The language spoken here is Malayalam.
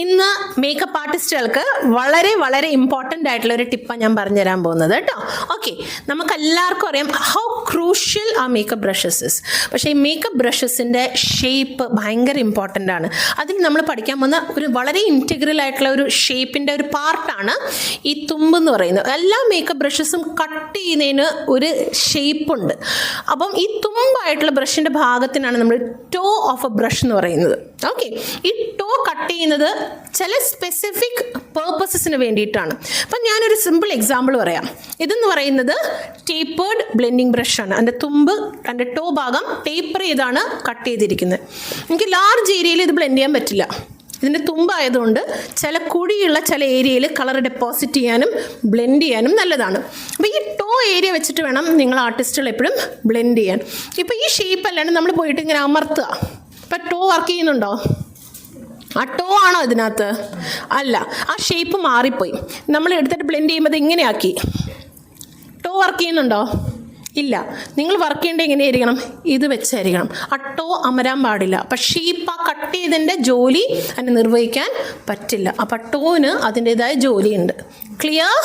ഇന്ന് മേക്കപ്പ് ആർട്ടിസ്റ്റുകൾക്ക് വളരെ വളരെ ഇമ്പോർട്ടൻ്റ് ആയിട്ടുള്ള ഒരു ടിപ്പാണ് ഞാൻ പറഞ്ഞുതരാൻ പോകുന്നത് കേട്ടോ. ഓക്കെ, നമുക്കെല്ലാവർക്കും അറിയാം ഹൗ ക്രൂഷ്യൽ ആ മേക്കപ്പ് ബ്രഷസ് ഇസ്. പക്ഷേ ഈ മേക്കപ്പ് ബ്രഷസിൻ്റെ ഷേപ്പ് ഭയങ്കര ഇമ്പോർട്ടൻ്റ് ആണ്. അതിന് നമ്മൾ പഠിക്കാൻ പോകുന്ന ഒരു വളരെ ഇൻറ്റഗ്രൽ ആയിട്ടുള്ള ഒരു ഷേപ്പിൻ്റെ ഒരു പാർട്ടാണ് ഈ തുമ്പ് എന്ന് പറയുന്നത്. എല്ലാ മേക്കപ്പ് ബ്രഷസും കട്ട് ചെയ്യുന്നതിന് ഒരു ഷേപ്പുണ്ട്. അപ്പം ഈ തുമ്പായിട്ടുള്ള ബ്രഷിൻ്റെ ഭാഗത്തിനാണ് നമ്മൾ ടോ ഓഫ് എ ബ്രഷ് എന്ന് പറയുന്നത്. ഓക്കെ, ഈ ടോ കട്ട് ചെയ്യുന്നത് ചില സ്പെസിഫിക് പേർപ്പസസിന് വേണ്ടിയിട്ടാണ്. അപ്പം ഞാനൊരു സിമ്പിൾ എക്സാമ്പിൾ പറയാം. ഇതെന്ന് പറയുന്നത് ടേപ്പേർഡ് ബ്ലെൻഡിങ് ബ്രഷാണ്. അതിൻ്റെ തുമ്പ് അതിൻ്റെ ടോ ഭാഗം ടേപ്പർ ചെയ്താണ് കട്ട് ചെയ്തിരിക്കുന്നത്. എനിക്ക് ലാർജ് ഏരിയയിൽ ഇത് ബ്ലെൻഡ് ചെയ്യാൻ പറ്റില്ല. ഇതിൻ്റെ തുമ്പായതുകൊണ്ട് ചില കുഴിയുള്ള ചില ഏരിയയിൽ കളർ ഡെപ്പോസിറ്റ് ചെയ്യാനും ബ്ലെൻഡ് ചെയ്യാനും നല്ലതാണ്. അപ്പോൾ ഈ ടോ ഏരിയ വെച്ചിട്ട് വേണം നിങ്ങൾ ആർട്ടിസ്റ്റുകൾ എപ്പോഴും ബ്ലെൻഡ് ചെയ്യാൻ. ഇപ്പോൾ ഈ ഷേപ്പ് അല്ലാണ്ട് നമ്മൾ പോയിട്ട് ഇങ്ങനെ അമർത്തുക. ഇപ്പം ടോ വർക്ക് ചെയ്യുന്നുണ്ടോ? ആ ടോ ആണോ ഇതിനകത്ത്? അല്ല, ആ ഷേപ്പ് മാറിപ്പോയി. നമ്മൾ എടുത്തിട്ട് ബ്ലെൻഡ് ചെയ്യുമ്പോൾ ഇത് ഇങ്ങനെയാക്കി. ടോ വർക്ക് ചെയ്യുന്നുണ്ടോ? ഇല്ല. നിങ്ങൾ വർക്ക് ചെയ്യേണ്ടത് എങ്ങനെയായിരിക്കണം? ഇത് വെച്ചായിരിക്കണം. ആ ടോ അമരാൻ പാടില്ല. അപ്പം ഷേപ്പ് ആ കട്ട് ചെയ്തതിൻ്റെ ജോലി അതിനെ നിർവഹിക്കാൻ പറ്റില്ല. അപ്പം ടോന് അതിൻ്റെതായ ജോലിയുണ്ട്. ക്ലിയർ?